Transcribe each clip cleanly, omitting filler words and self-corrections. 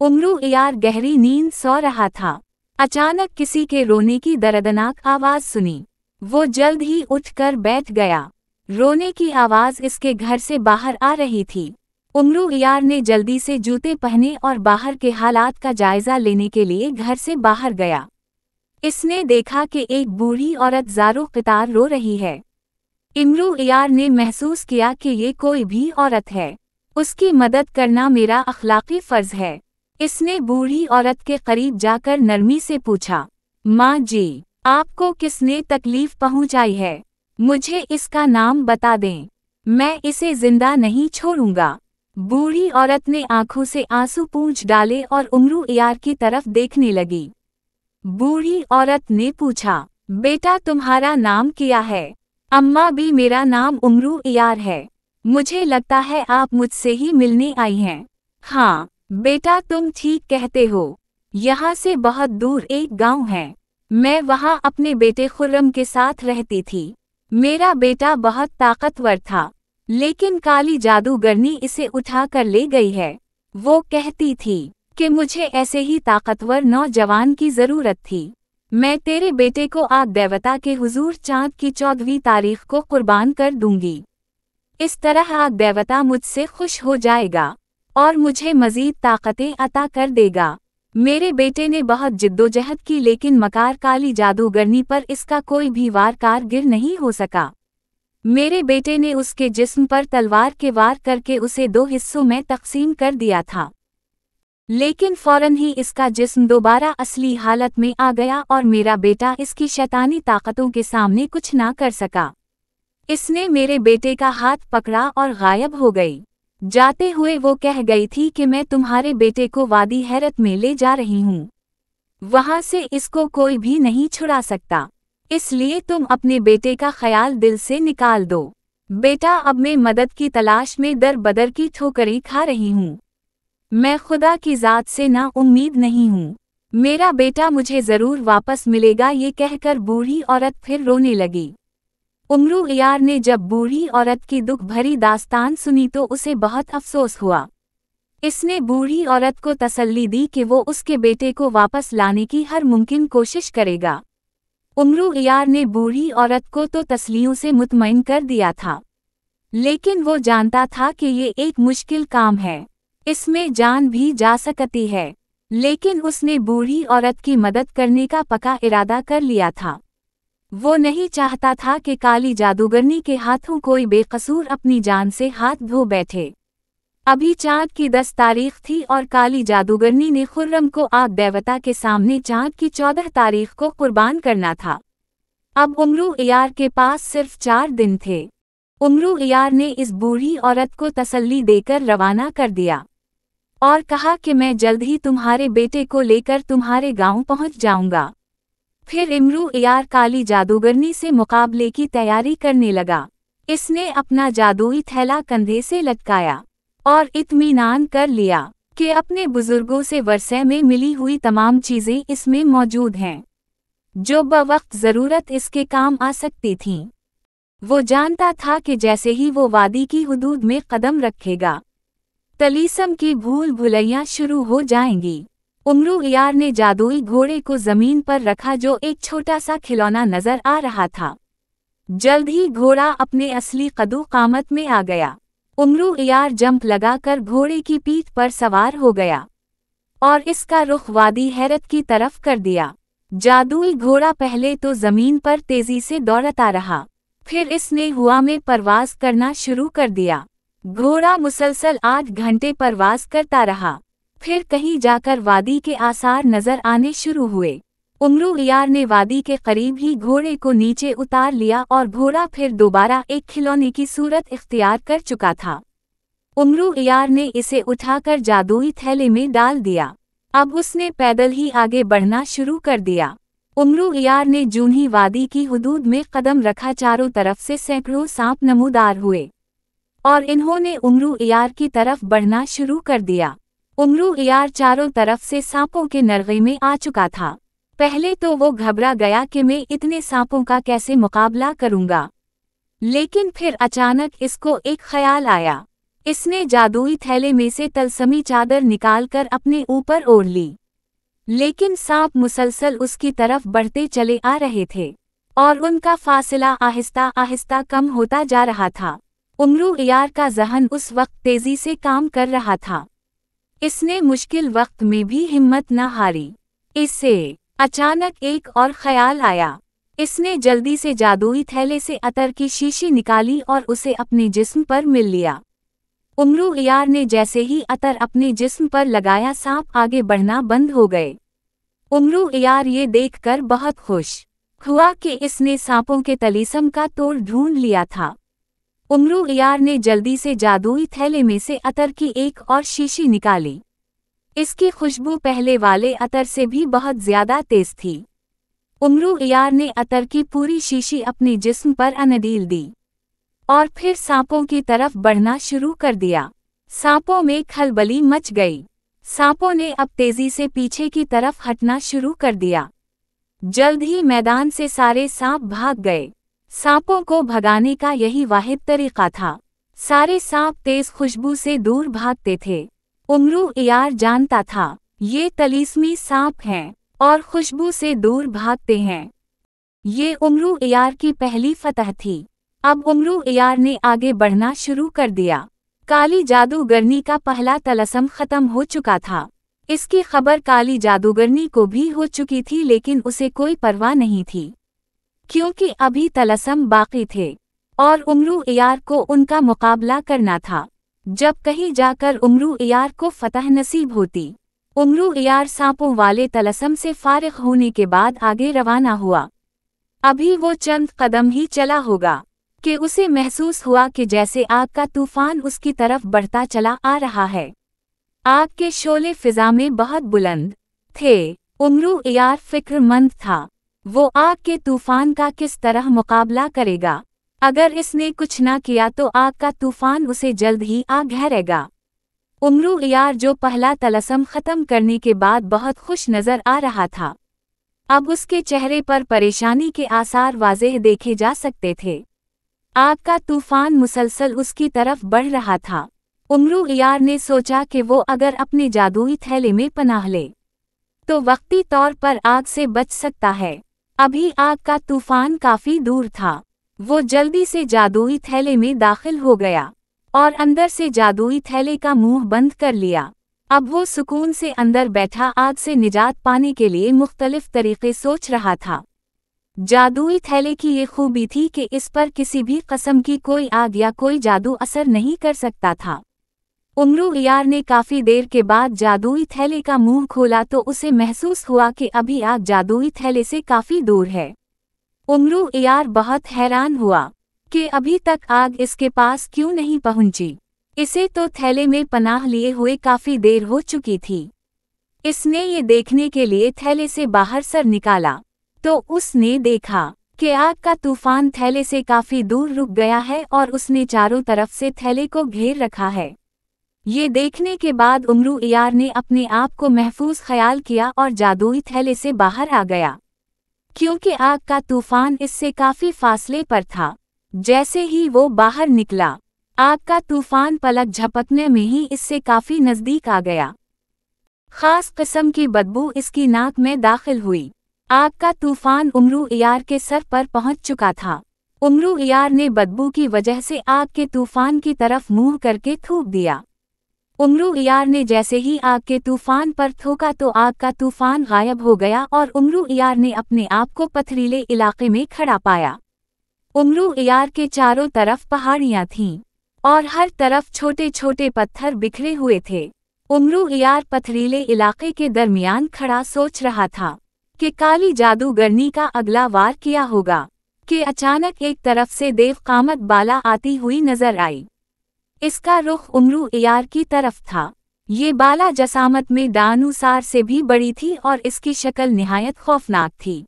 उमरू यार गहरी नींद सो रहा था। अचानक किसी के रोने की दर्दनाक आवाज सुनी। वो जल्द ही उठकर बैठ गया। रोने की आवाज इसके घर से बाहर आ रही थी। उमरू यार ने जल्दी से जूते पहने और बाहर के हालात का जायजा लेने के लिए घर से बाहर गया। इसने देखा कि एक बूढ़ी औरत ज़ारो क़तार रो रही है। इमरू यार ने महसूस किया कि ये कोई भी औरत है। उसकी मदद करना मेरा अखलाकी फ़र्ज़ है। इसने बूढ़ी औरत के करीब जाकर नरमी से पूछा, माँ जी, आपको किसने तकलीफ़ पहुँचाई है? मुझे इसका नाम बता दें। मैं इसे जिंदा नहीं छोड़ूंगा। बूढ़ी औरत ने आंखों से आंसू पूंछ डाले और उमरू यार की तरफ देखने लगी। बूढ़ी औरत ने पूछा, बेटा तुम्हारा नाम क्या है? अम्मा भी मेरा नाम उमरू यार है। मुझे लगता है आप मुझसे ही मिलने आई हैं। हाँ बेटा, तुम ठीक कहते हो। यहाँ से बहुत दूर एक गांव है। मैं वहाँ अपने बेटे खुर्रम के साथ रहती थी। मेरा बेटा बहुत ताकतवर था, लेकिन काली जादूगरनी इसे उठा कर ले गई है। वो कहती थी कि मुझे ऐसे ही ताकतवर नौजवान की ज़रूरत थी। मैं तेरे बेटे को आग देवता के हुजूर चाँद की 14वीं तारीख को कुर्बान कर दूंगी। इस तरह आग देवता मुझसे खुश हो जाएगा और मुझे मज़ीद ताकतें अता कर देगा। मेरे बेटे ने बहुत जिद्दोजहद की, लेकिन मकार काली जादूगरनी पर इसका कोई भी वार कारगर नहीं हो सका। मेरे बेटे ने उसके जिस्म पर तलवार के वार करके उसे 2 हिस्सों में तकसीम कर दिया था, लेकिन फौरन ही इसका जिस्म दोबारा असली हालत में आ गया और मेरा बेटा इसकी शैतानी ताकतों के सामने कुछ ना कर सका। इसने मेरे बेटे का हाथ पकड़ा और गायब हो गई। जाते हुए वो कह गई थी कि मैं तुम्हारे बेटे को वादी हैरत में ले जा रही हूँ। वहाँ से इसको कोई भी नहीं छुड़ा सकता, इसलिए तुम अपने बेटे का ख्याल दिल से निकाल दो। बेटा, अब मैं मदद की तलाश में दर बदर की ठोकरें खा रही हूँ। मैं खुदा की ज़ात से ना उम्मीद नहीं हूँ। मेरा बेटा मुझे ज़रूर वापस मिलेगा। ये कहकर बूढ़ी औरत फिर रोने लगी। उमरू यार ने जब बूढ़ी औरत की दुख भरी दास्तान सुनी तो उसे बहुत अफसोस हुआ। इसने बूढ़ी औरत को तसल्ली दी कि वो उसके बेटे को वापस लाने की हर मुमकिन कोशिश करेगा। उमरू यार ने बूढ़ी औरत को तो तसल्लियों से मुतमईन कर दिया था, लेकिन वो जानता था कि ये एक मुश्किल काम है, इसमें जान भी जा सकती है। लेकिन उसने बूढ़ी औरत की मदद करने का पक्का इरादा कर लिया था। वो नहीं चाहता था कि काली जादूगरनी के हाथों कोई बेकसूर अपनी जान से हाथ धो बैठे। अभी चाँद की 10 तारीख थी और काली जादूगरनी ने खुर्रम को आग देवता के सामने चाँद की 14 तारीख को कुर्बान करना था। अब उमरू यार के पास सिर्फ 4 दिन थे। उमरू यार ने इस बूढ़ी औरत को तसल्ली देकर रवाना कर दिया और कहा कि मैं जल्द ही तुम्हारे बेटे को लेकर तुम्हारे गांव पहुंच जाऊंगा। फिर इमरू यार काली जादूगरनी से मुकाबले की तैयारी करने लगा। इसने अपना जादुई थैला कंधे से लटकाया और इत्मीनान कर लिया कि अपने बुजुर्गों से वर्षे में मिली हुई तमाम चीज़ें इसमें मौजूद हैं, जो बवक्त ज़रूरत इसके काम आ सकती थीं। वो जानता था कि जैसे ही वो वादी की हुदूद में कदम रखेगा, तलीसम की भूल भुलैयाँ शुरू हो जाएंगी। उमरू यार ने जादुई घोड़े को ज़मीन पर रखा, जो एक छोटा सा खिलौना नज़र आ रहा था। जल्द ही घोड़ा अपने असली कदो कामत में आ गया। उमरू यार जंप लगाकर घोड़े की पीठ पर सवार हो गया और इसका रुख वादी हैरत की तरफ कर दिया। जादुई घोड़ा पहले तो ज़मीन पर तेज़ी से दौड़ता रहा, फिर इसने हवा में परवाज़ करना शुरू कर दिया। घोड़ा मुसलसल 8 घंटे परवाज़ करता रहा, फिर कहीं जाकर वादी के आसार नज़र आने शुरू हुए। उमरू यार ने वादी के करीब ही घोड़े को नीचे उतार लिया और घोड़ा फिर दोबारा एक खिलौने की सूरत इख्तियार कर चुका था। उमरू यार ने इसे उठाकर जादुई थैले में डाल दिया। अब उसने पैदल ही आगे बढ़ना शुरू कर दिया। उमरू यार ने जून ही वादी की हुदूद में कदम रखा, चारों तरफ से सैकड़ों सांप नमूदार हुए और इन्होंने उमरू यार की तरफ बढ़ना शुरू कर दिया। उमरू यार चारों तरफ से सांपों के नरगे में आ चुका था। पहले तो वो घबरा गया कि मैं इतने सांपों का कैसे मुकाबला करूंगा, लेकिन फिर अचानक इसको एक ख्याल आया। इसने जादुई थैले में से तलस्मी चादर निकालकर अपने ऊपर ओढ़ ली, लेकिन सांप मुसलसल उसकी तरफ बढ़ते चले आ रहे थे और उनका फासला आहिस्ता आहिस्ता कम होता जा रहा था। उमरू इयार का ज़हन उस वक्त तेजी से काम कर रहा था। इसने मुश्किल वक्त में भी हिम्मत न हारी। इससे अचानक एक और ख्याल आया। इसने जल्दी से जादुई थैले से अतर की शीशी निकाली और उसे अपने जिस्म पर मिल लिया। उमरू इयार ने जैसे ही अतर अपने जिस्म पर लगाया, सांप आगे बढ़ना बंद हो गए। उमरू इयार ये देखकर बहुत खुश हुआ कि इसने सांपों के तलीसम का तोड़ ढूंढ लिया था। उमरू इयार ने जल्दी से जादुई थैले में से अतर की एक और शीशी निकाली। इसकी खुशबू पहले वाले अतर से भी बहुत ज्यादा तेज थी। उमरू इयार ने अतर की पूरी शीशी अपने जिस्म पर अनडील दी और फिर सांपों की तरफ बढ़ना शुरू कर दिया। सांपों में खलबली मच गई। सांपों ने अब तेजी से पीछे की तरफ हटना शुरू कर दिया। जल्द ही मैदान से सारे सांप भाग गए। सांपों को भगाने का यही वाहिद तरीका था। सारे सांप तेज खुशबू से दूर भागते थे। उमरू इयार जानता था ये तलीस्मी सांप हैं और खुशबू से दूर भागते हैं। ये उमरू इयार की पहली फतह थी। अब उमरू इयार ने आगे बढ़ना शुरू कर दिया। काली जादूगरनी का पहला तलस्म खत्म हो चुका था। इसकी खबर काली जादूगरनी को भी हो चुकी थी, लेकिन उसे कोई परवाह नहीं थी क्योंकि अभी तलस्म बाकी थे और उमरू इयार को उनका मुकाबला करना था। जब कहीं जाकर उमरू इयार को फतह नसीब होती। उमरू इयार सांपों वाले तलस्म से फारिग होने के बाद आगे रवाना हुआ। अभी वो चंद कदम ही चला होगा कि उसे महसूस हुआ कि जैसे आग का तूफान उसकी तरफ बढ़ता चला आ रहा है। आग के शोले फिजा में बहुत बुलंद थे। उमरू इयार फिक्रमंद था। वो आग के तूफान का किस तरह मुकाबला करेगा। अगर इसने कुछ ना किया तो आग का तूफान उसे जल्द ही आ घेरेगा। उमरू इयार जो पहला तलस्म खत्म करने के बाद बहुत खुश नजर आ रहा था, अब उसके चेहरे पर परेशानी के आसार वाज़ेह देखे जा सकते थे। आग का तूफान मुसलसल उसकी तरफ बढ़ रहा था। उमरू इयार ने सोचा कि वो अगर अपने जादुई थैले में पनाह ले तो वक्ती तौर पर आग से बच सकता है। अभी आग का तूफान काफी दूर था। वो जल्दी से जादुई थैले में दाखिल हो गया और अंदर से जादुई थैले का मुंह बंद कर लिया। अब वो सुकून से अंदर बैठा आग से निजात पाने के लिए मुख्तलिफ तरीके सोच रहा था। जादुई थैले की ये खूबी थी कि इस पर किसी भी किस्म की कोई आग या कोई जादू असर नहीं कर सकता था। उमरू इयार ने काफी देर के बाद जादुई थैले का मुंह खोला तो उसे महसूस हुआ कि अभी आग जादुई थैले से काफी दूर है। उमरू इयार बहुत हैरान हुआ कि अभी तक आग इसके पास क्यों नहीं पहुंची। इसे तो थैले में पनाह लिए हुए काफी देर हो चुकी थी। इसने ये देखने के लिए थैले से बाहर सर निकाला तो उसने देखा कि आग का तूफान थैले से काफी दूर रुक गया है और उसने चारों तरफ से थैले को घेर रखा है। ये देखने के बाद उमरू इयार ने अपने आप को महफूज ख्याल किया और जादुई थैले से बाहर आ गया, क्योंकि आग का तूफान इससे काफी फासले पर था। जैसे ही वो बाहर निकला, आग का तूफान पलक झपकने में ही इससे काफी नजदीक आ गया। खास किस्म की बदबू इसकी नाक में दाखिल हुई। आग का तूफान उमरू इयार के सर पर पहुंच चुका था। उमरू इयार ने बदबू की वजह से आग के तूफान की तरफ मुंह करके थूक दिया। उमरू इयार ने जैसे ही आग के तूफान पर थूका तो आग का तूफान गायब हो गया और उमरू इयार ने अपने आप को पथरीले इलाके में खड़ा पाया। उमरू इयार के चारों तरफ पहाड़ियां थीं और हर तरफ छोटे छोटे पत्थर बिखरे हुए थे। उमरू इयार पथरीले इलाके के दरमियान खड़ा सोच रहा था कि काली जादूगरनी का अगला वार क्या होगा कि अचानक एक तरफ से देव कामत बाला आती हुई नजर आई। इसका रुख उमरू इयार की तरफ था। ये बाला जसामत में दानुसार से भी बड़ी थी और इसकी शक्ल निहायत खौफनाक थी।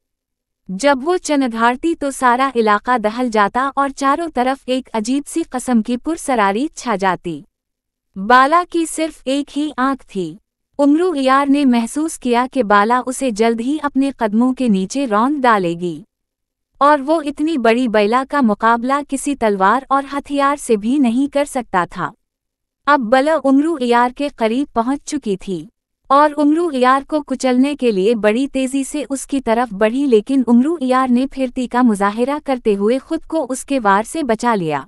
जब वो चनघाड़ती तो सारा इलाका दहल जाता और चारों तरफ एक अजीब सी किस्म की पुरसरारी छा जाती। बाला की सिर्फ एक ही आंख थी। उमरू इयार ने महसूस किया कि बाला उसे जल्द ही अपने कदमों के नीचे रौंद डालेगी और वो इतनी बड़ी बैला का मुकाबला किसी तलवार और हथियार से भी नहीं कर सकता था। अब बला उमरू इयार के करीब पहुंच चुकी थी और उमरू इयार को कुचलने के लिए बड़ी तेजी से उसकी तरफ बढ़ी, लेकिन उमरू इयार ने फिरती का मुजाहिरा करते हुए खुद को उसके वार से बचा लिया।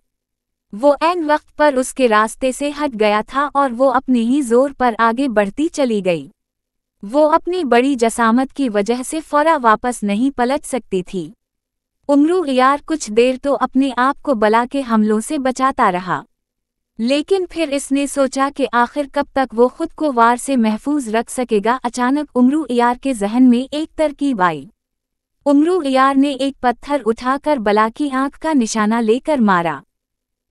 वो ऐन वक्त पर उसके रास्ते से हट गया था और वो अपने ही जोर पर आगे बढ़ती चली गई। वो अपनी बड़ी जसामत की वजह से फौरा वापस नहीं पलट सकती थी। उमरू इयार कुछ देर तो अपने आप को बला के हमलों से बचाता रहा, लेकिन फिर इसने सोचा कि आखिर कब तक वो खुद को वार से महफूज रख सकेगा। अचानक उमरू इयार के जहन में एक तरकीब आई। उमरू इयार ने एक पत्थर उठाकर बला की आंख का निशाना लेकर मारा,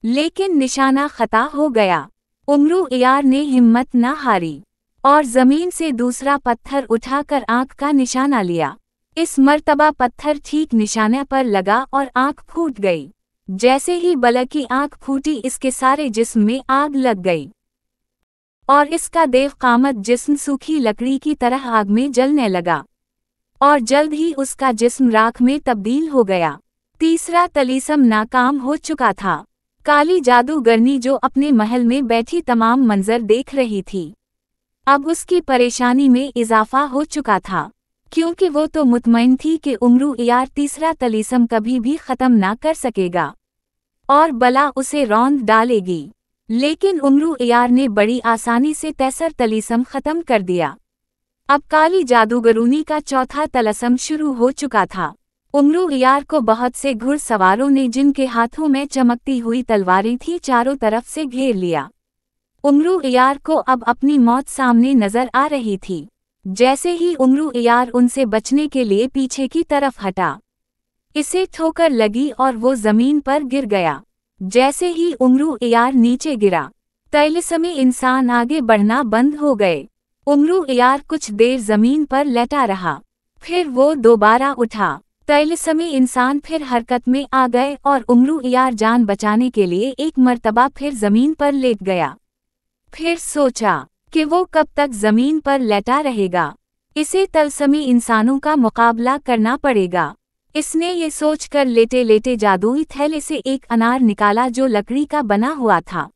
लेकिन निशाना खता हो गया। उमरू इयार ने हिम्मत न हारी और जमीन से दूसरा पत्थर उठाकर आंख का निशाना लिया। इस मर्तबा पत्थर ठीक निशाने पर लगा और आंख फूट गई। जैसे ही बला की आंख फूटी, इसके सारे जिस्म में आग लग गई और इसका देवकामत जिस्म सूखी लकड़ी की तरह आग में जलने लगा और जल्द ही उसका जिस्म राख में तब्दील हो गया। तीसरा तलीसम नाकाम हो चुका था। काली जादूगरनी जो अपने महल में बैठी तमाम मंजर देख रही थी, अब उसकी परेशानी में इजाफा हो चुका था, क्योंकि वो तो मुतमईन थी कि उमरू इयार तीसरा तलीसम कभी भी ख़त्म ना कर सकेगा और बला उसे रौंद डालेगी। लेकिन उमरू इयार ने बड़ी आसानी से तीसरा तलीसम ख़त्म कर दिया। अब काली जादूगरूनी का चौथा तलसम शुरू हो चुका था। उमरू इयार को बहुत से घुड़सवारों ने, जिनके हाथों में चमकती हुई तलवारें थी, चारों तरफ से घेर लिया। उमरू इयार को अब अपनी मौत सामने नजर आ रही थी। जैसे ही उमरू इयार उनसे बचने के लिए पीछे की तरफ हटा, इसे ठोकर लगी और वो जमीन पर गिर गया। जैसे ही उमरू इयार नीचे गिरा, तैलिस्मी इंसान आगे बढ़ना बंद हो गए। उमरू इयार कुछ देर जमीन पर लेटा रहा, फिर वो दोबारा उठा। तैलिस्मी इंसान फिर हरकत में आ गए और उमरू इयार जान बचाने के लिए एक मर्तबा फिर जमीन पर लेट गया। फिर सोचा कि वो कब तक जमीन पर लेटा रहेगा, इसे तलस्मी इंसानों का मुकाबला करना पड़ेगा। इसने ये सोचकर लेटे लेटे जादुई थैले से एक अनार निकाला जो लकड़ी का बना हुआ था।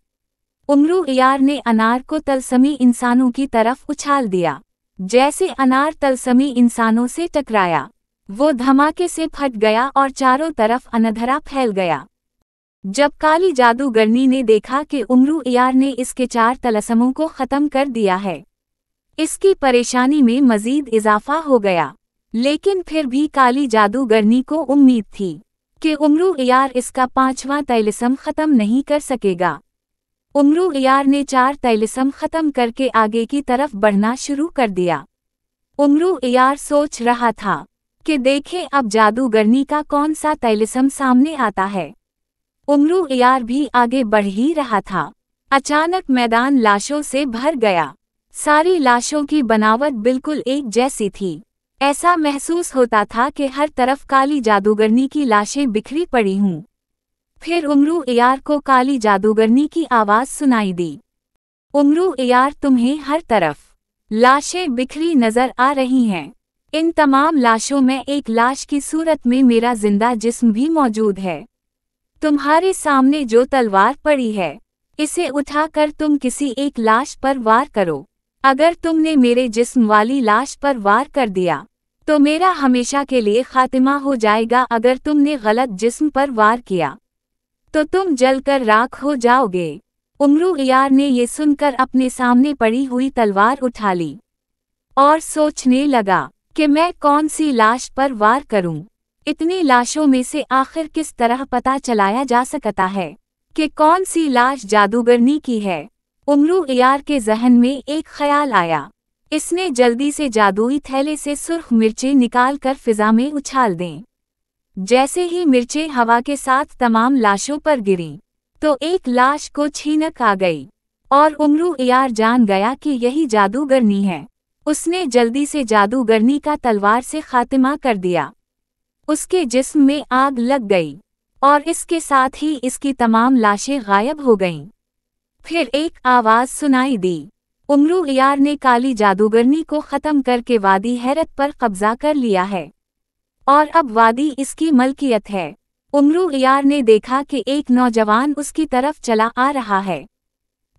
उमरू इयार ने अनार को तलस्मी इंसानों की तरफ उछाल दिया। जैसे अनार तलस्मी इंसानों से टकराया, वो धमाके से फट गया और चारों तरफ अनधरा फैल गया। जब काली जादूगरनी ने देखा कि उमरू इयार ने इसके 4 तलस्मों को ख़त्म कर दिया है, इसकी परेशानी में मज़ीद इजाफा हो गया। लेकिन फिर भी काली जादूगरनी को उम्मीद थी कि उमरू इयार इसका 5वां तैलिस्म ख़त्म नहीं कर सकेगा। उमरू इयार ने 4 तैलिस्म ख़त्म करके आगे की तरफ बढ़ना शुरू कर दिया। उमरू इयार सोच रहा था कि देखें अब जादूगरनी का कौन सा तैलिस्म सामने आता है। उमरू इयार भी आगे बढ़ ही रहा था। अचानक मैदान लाशों से भर गया। सारी लाशों की बनावट बिल्कुल एक जैसी थी। ऐसा महसूस होता था कि हर तरफ काली जादूगरनी की लाशें बिखरी पड़ी हूँ। फिर उमरू इयार को काली जादूगरनी की आवाज़ सुनाई दी। उमरू इयार, तुम्हें हर तरफ लाशें बिखरी नजर आ रही हैं। इन तमाम लाशों में एक लाश की सूरत में मेरा जिंदा जिस्म भी मौजूद है। तुम्हारे सामने जो तलवार पड़ी है, इसे उठाकर तुम किसी एक लाश पर वार करो। अगर तुमने मेरे जिस्म वाली लाश पर वार कर दिया तो मेरा हमेशा के लिए खातिमा हो जाएगा। अगर तुमने गलत जिस्म पर वार किया तो तुम जलकर राख हो जाओगे। उमरू इयार ने ये सुनकर अपने सामने पड़ी हुई तलवार उठा ली और सोचने लगा कि मैं कौन सी लाश पर वार करूं। इतनी लाशों में से आखिर किस तरह पता चलाया जा सकता है कि कौन सी लाश जादूगरनी की है। उमरू इयार के जहन में एक ख्याल आया। इसने जल्दी से जादुई थैले से सुर्ख मिर्चें निकालकर फिजा में उछाल दें। जैसे ही मिर्चें हवा के साथ तमाम लाशों पर गिरीं, तो एक लाश को छीनक आ गई और उमरू इयार जान गया कि यही जादूगरनी है। उसने जल्दी से जादूगरनी का तलवार से खातिमा कर दिया। उसके जिस्म में आग लग गई और इसके साथ ही इसकी तमाम लाशें गायब हो गईं। फिर एक आवाज़ सुनाई दी। उमरू इयार ने काली जादूगरनी को ख़त्म करके वादी हैरत पर कब्जा कर लिया है और अब वादी इसकी मलकियत है। उमरू इयार ने देखा कि एक नौजवान उसकी तरफ चला आ रहा है।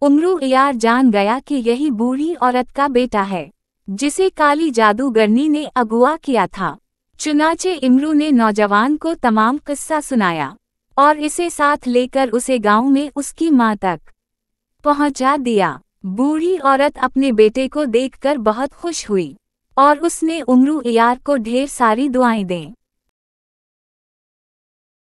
उमरू यार जान गया कि यही बूढ़ी औरत का बेटा है, जिसे काली जादूगरनी ने अगवा किया था। चुनाचे इमरू ने नौजवान को तमाम किस्सा सुनाया और इसे साथ लेकर उसे गांव में उसकी मां तक पहुंचा दिया। बूढ़ी औरत अपने बेटे को देखकर बहुत खुश हुई और उसने उमरू यार को ढेर सारी दुआएं दें।